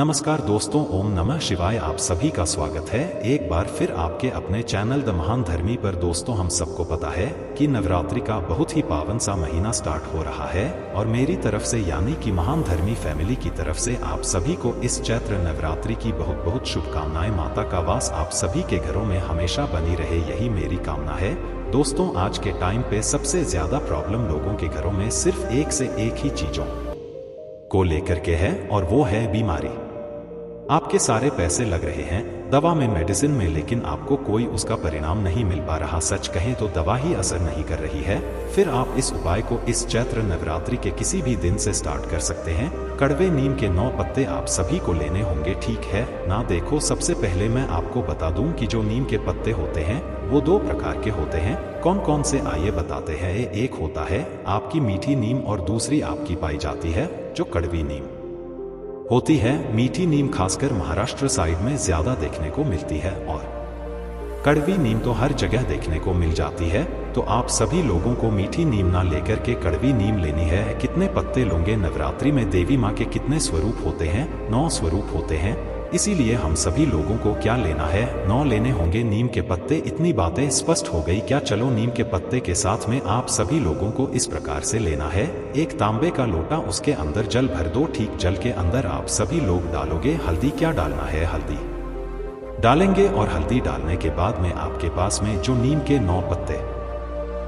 नमस्कार दोस्तों, ओम नमः शिवाय। आप सभी का स्वागत है एक बार फिर आपके अपने चैनल द महान धर्मी पर। दोस्तों, हम सबको पता है कि नवरात्रि का बहुत ही पावन सा महीना स्टार्ट हो रहा है और मेरी तरफ से यानी कि महान धर्मी फैमिली की तरफ से आप सभी को इस चैत्र नवरात्रि की बहुत बहुत शुभकामनाएं। माता का वास आप सभी के घरों में हमेशा बनी रहे, यही मेरी कामना है। दोस्तों, आज के टाइम पे सबसे ज्यादा प्रॉब्लम लोगों के घरों में सिर्फ एक से एक ही चीजों को लेकर के है और वो है बीमारी। आपके सारे पैसे लग रहे हैं दवा में, मेडिसिन में, लेकिन आपको कोई उसका परिणाम नहीं मिल पा रहा। सच कहें तो दवा ही असर नहीं कर रही है। फिर आप इस उपाय को इस चैत्र नवरात्रि के किसी भी दिन से स्टार्ट कर सकते हैं। कड़वे नीम के 9 पत्ते आप सभी को लेने होंगे, ठीक है ना। देखो, सबसे पहले मैं आपको बता दूं कि जो नीम के पत्ते होते हैं वो 2 प्रकार के होते हैं। कौन कौन से आइए बताते हैं। एक होता है आपकी मीठी नीम और दूसरी आपकी पाई जाती है जो कड़वी नीम होती है। मीठी नीम खासकर महाराष्ट्र साइड में ज्यादा देखने को मिलती है और कड़वी नीम तो हर जगह देखने को मिल जाती है। तो आप सभी लोगों को मीठी नीम ना लेकर के कड़वी नीम लेनी है। कितने पत्ते लोगे? नवरात्रि में देवी माँ के कितने स्वरूप होते हैं? 9 स्वरूप होते हैं। इसीलिए हम सभी लोगों को क्या लेना है? 9 लेने होंगे नीम के पत्ते। इतनी बातें स्पष्ट हो गई क्या? चलो, नीम के पत्ते के साथ में आप सभी लोगों को इस प्रकार से लेना है। एक तांबे का लोटा, उसके अंदर जल भर दो। ठीक, जल के अंदर आप सभी लोग डालोगे हल्दी। क्या डालना है? हल्दी डालेंगे और हल्दी डालने के बाद में आपके पास में जो नीम के 9 पत्ते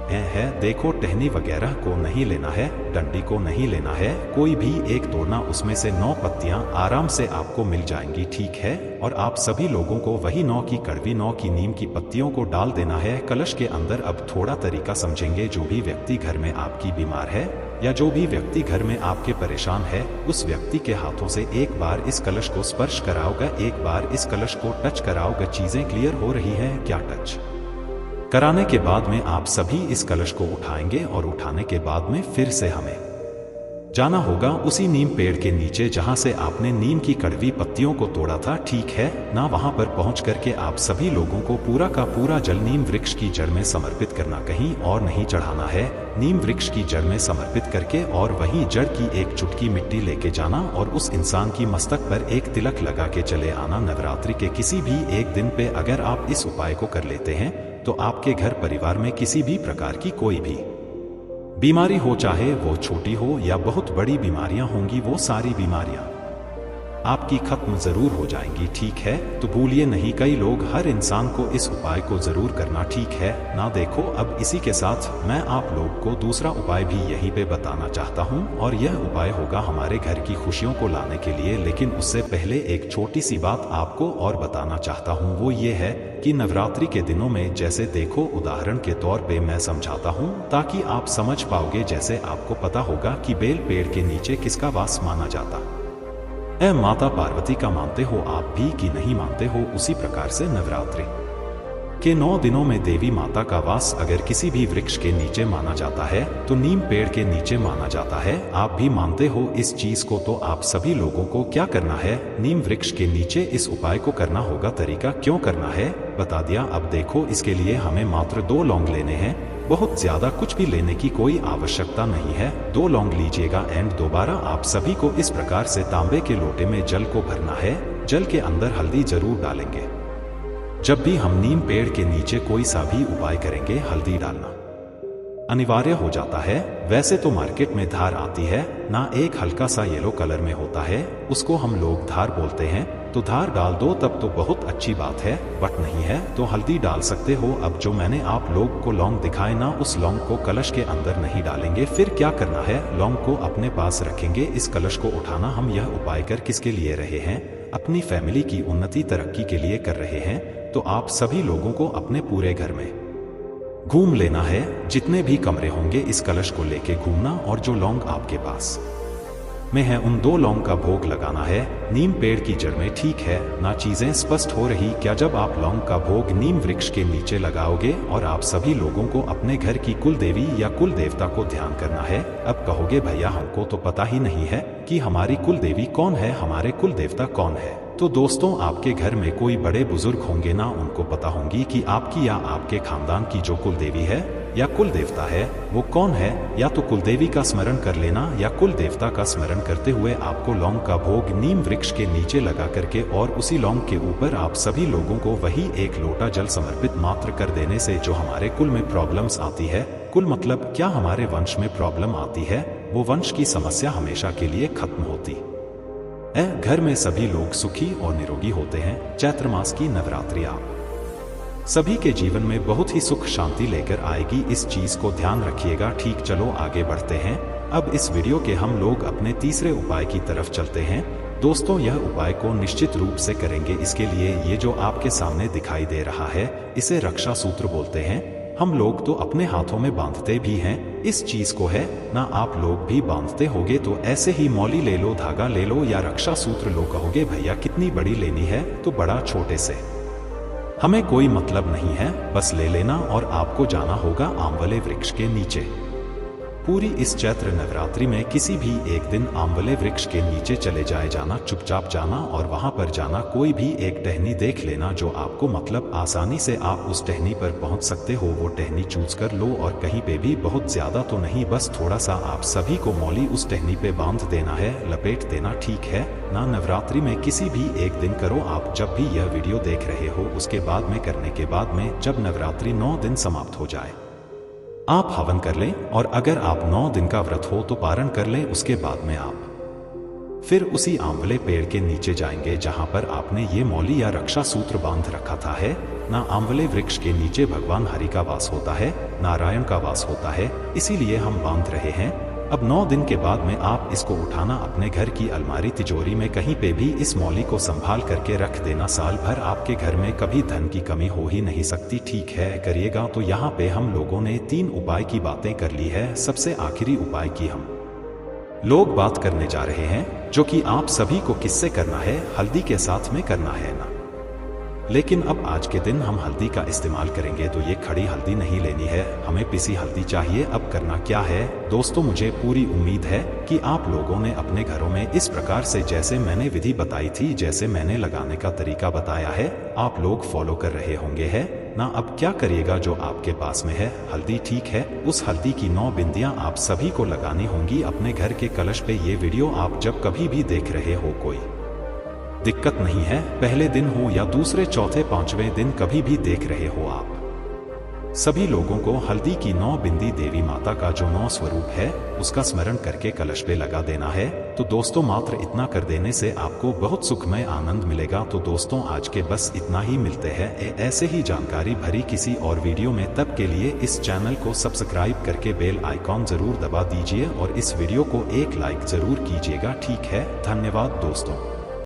है, देखो, टहनी वगैरह को नहीं लेना है, डंडी को नहीं लेना है, कोई भी एक तोड़ना। उसमें से 9 पत्तियां आराम से आपको मिल जाएंगी, ठीक है। और आप सभी लोगों को वही 9 की कड़वी 9 की नीम की पत्तियों को डाल देना है कलश के अंदर। अब थोड़ा तरीका समझेंगे। जो भी व्यक्ति घर में आपकी बीमार है या जो भी व्यक्ति घर में आपके परेशान है, उस व्यक्ति के हाथों से एक बार इस कलश को स्पर्श कराओगे, एक बार इस कलश को टच कराओगे। चीजें क्लियर हो रही हैं क्या? टच कराने के बाद में आप सभी इस कलश को उठाएंगे और उठाने के बाद में फिर से हमें जाना होगा उसी नीम पेड़ के नीचे जहां से आपने नीम की कड़वी पत्तियों को तोड़ा था, ठीक है ना। वहां पर पहुंच करके आप सभी लोगों को पूरा का पूरा जल नीम वृक्ष की जड़ में समर्पित करना, कहीं और नहीं चढ़ाना है। नीम वृक्ष की जड़ में समर्पित करके और वहीं जड़ की एक चुटकी मिट्टी लेके जाना और उस इंसान की मस्तक पर एक तिलक लगा के चले आना। नवरात्रि के किसी भी एक दिन पे अगर आप इस उपाय को कर लेते हैं तो आपके घर परिवार में किसी भी प्रकार की कोई भी बीमारी हो, चाहे वो छोटी हो या बहुत बड़ी बीमारियां होंगी, वो सारी बीमारियां आपकी खत्म जरूर हो जाएंगी, ठीक है। तो भूलिए नहीं, कई लोग हर इंसान को इस उपाय को जरूर करना, ठीक है ना। देखो, अब इसी के साथ मैं आप लोग को दूसरा उपाय भी यहीं पे बताना चाहता हूं और यह उपाय होगा हमारे घर की खुशियों को लाने के लिए। लेकिन उससे पहले एक छोटी सी बात आपको और बताना चाहता हूं, वो ये है कि नवरात्रि के दिनों में, जैसे देखो, उदाहरण के तौर पे मैं समझाता हूं ताकि आप समझ पाओगे। जैसे आपको पता होगा कि बेल पेड़ के नीचे किसका वास माना जाता है? माता पार्वती का। मानते हो आप भी कि नहीं मानते हो? उसी प्रकार से नवरात्रि के 9 दिनों में देवी माता का वास अगर किसी भी वृक्ष के नीचे माना जाता है तो नीम पेड़ के नीचे माना जाता है। आप भी मानते हो इस चीज को। तो आप सभी लोगों को क्या करना है? नीम वृक्ष के नीचे इस उपाय को करना होगा। तरीका क्यों करना है बता दिया। अब देखो, इसके लिए हमें मात्र 2 लौंग लेने हैं। बहुत ज्यादा कुछ भी लेने की कोई आवश्यकता नहीं है। 2 लौंग लीजिएगा एंड दोबारा आप सभी को इस प्रकार से तांबे के लोटे में जल को भरना है। जल के अंदर हल्दी जरूर डालेंगे। जब भी हम नीम पेड़ के नीचे कोई सा भी उपाय करेंगे, हल्दी डालना अनिवार्य हो जाता है। वैसे तो मार्केट में धार आती है ना, एक हल्का सा येलो कलर में होता है, उसको हम लोग धार बोलते हैं। तो धार डाल दो तब तो बहुत अच्छी बात है, बट नहीं है तो हल्दी डाल सकते हो। अब जो मैंने आप लोग को लौंग दिखाए ना, उस लौंग को कलश के अंदर नहीं डालेंगे। फिर क्या करना है? लौंग को अपने पास रखेंगे। इस कलश को उठाना। हम यह उपाय कर किसके लिए रहे हैं? अपनी फैमिली की उन्नति तरक्की के लिए कर रहे हैं। तो आप सभी लोगों को अपने पूरे घर में घूम लेना है। जितने भी कमरे होंगे इस कलश को लेके घूमना और जो लौंग आपके पास में है उन 2 लौंग का भोग लगाना है नीम पेड़ की जड़ में, ठीक है ना। चीजें स्पष्ट हो रही क्या? जब आप लौंग का भोग नीम वृक्ष के नीचे लगाओगे और आप सभी लोगों को अपने घर की कुल देवी या कुल देवता को ध्यान करना है। अब कहोगे भैया हमको तो पता ही नहीं है कि हमारी कुल देवी कौन है, हमारे कुल देवता कौन है। तो दोस्तों आपके घर में कोई बड़े बुजुर्ग होंगे ना, उनको पता होंगी कि आपकी या आपके खानदान की जो कुल देवी है या कुल देवता है वो कौन है। या तो कुल देवी का स्मरण कर लेना या कुल देवता का स्मरण करते हुए आपको लौंग का भोग नीम वृक्ष के नीचे लगा करके और उसी लौंग के ऊपर आप सभी लोगों को वही एक लोटा जल समर्पित मात्र कर देने से जो हमारे कुल में प्रॉब्लम्स आती है, कुल मतलब क्या हमारे वंश में प्रॉब्लम आती है, वो वंश की समस्या हमेशा के लिए खत्म होती है। घर में सभी लोग सुखी और निरोगी होते हैं। चैत्र मास की नवरात्रि आप सभी के जीवन में बहुत ही सुख शांति लेकर आएगी, इस चीज को ध्यान रखिएगा। ठीक, चलो आगे बढ़ते हैं। अब इस वीडियो के हम लोग अपने तीसरे उपाय की तरफ चलते हैं। दोस्तों यह उपाय को निश्चित रूप से करेंगे। इसके लिए ये जो आपके सामने दिखाई दे रहा है इसे रक्षा सूत्र बोलते हैं। हम लोग तो अपने हाथों में बांधते भी हैं इस चीज को, है ना? आप लोग भी बांधते होगे। तो ऐसे ही मौली ले लो, धागा ले लो या रक्षा सूत्र लो। कहोगे भैया कितनी बड़ी लेनी है? तो बड़ा छोटे से हमें कोई मतलब नहीं है, बस ले लेना और आपको जाना होगा आंवले वृक्ष के नीचे। पूरी इस चैत्र नवरात्रि में किसी भी एक दिन आंवले वृक्ष के नीचे चले जाना, चुपचाप जाना और वहां पर जाना। कोई भी एक टहनी देख लेना जो आपको मतलब आसानी से आप उस टहनी पर पहुंच सकते हो, वो टहनी चूज कर लो। और कहीं पे भी बहुत ज्यादा तो नहीं, बस थोड़ा सा आप सभी को मौली उस टहनी पे बांध देना है, लपेट देना, ठीक है ना? नवरात्रि में किसी भी एक दिन करो आप। जब भी यह वीडियो देख रहे हो उसके बाद में करने के बाद में जब नवरात्रि 9 दिन समाप्त हो जाए आप हवन कर लें। और अगर आप 9 दिन का व्रत हो तो पारण कर लें। उसके बाद में आप फिर उसी आंवले पेड़ के नीचे जाएंगे जहां पर आपने ये मौली या रक्षा सूत्र बांध रखा था, है ना? आंवले वृक्ष के नीचे भगवान हरि का वास होता है, नारायण का वास होता है, इसीलिए हम बांध रहे हैं। अब 9 दिन के बाद में आप इसको उठाना, अपने घर की अलमारी तिजोरी में कहीं पे भी इस मौली को संभाल करके रख देना। साल भर आपके घर में कभी धन की कमी हो ही नहीं सकती, ठीक है? करिएगा। तो यहाँ पे हम लोगों ने 3 उपाय की बातें कर ली है। सबसे आखिरी उपाय की हम लोग बात करने जा रहे हैं, जो कि आप सभी को किससे करना है? हल्दी के साथ में करना है ना? लेकिन अब आज के दिन हम हल्दी का इस्तेमाल करेंगे तो ये खड़ी हल्दी नहीं लेनी है, हमें पिसी हल्दी चाहिए। अब करना क्या है दोस्तों, मुझे पूरी उम्मीद है कि आप लोगों ने अपने घरों में इस प्रकार से जैसे मैंने विधि बताई थी, जैसे मैंने लगाने का तरीका बताया है, आप लोग फॉलो कर रहे होंगे, है ना? अब क्या करिएगा, जो आपके पास में है हल्दी, ठीक है, उस हल्दी की 9 बिंदियां आप सभी को लगानी होंगी अपने घर के कलश पे। ये वीडियो आप जब कभी भी देख रहे हो कोई दिक्कत नहीं है, पहले दिन हो या दूसरे, चौथे, 5वें दिन कभी भी देख रहे हो आप सभी लोगों को हल्दी की 9 बिंदी देवी माता का जो 9 स्वरूप है उसका स्मरण करके कलश पे लगा देना है। तो दोस्तों मात्र इतना कर देने से आपको बहुत सुखमय आनंद मिलेगा। तो दोस्तों आज के बस इतना ही, मिलते हैं ऐसे ही जानकारी भरी किसी और वीडियो में। तब के लिए इस चैनल को सब्सक्राइब करके बेल आइकॉन जरूर दबा दीजिए और इस वीडियो को एक लाइक जरूर कीजिएगा, ठीक है? धन्यवाद दोस्तों।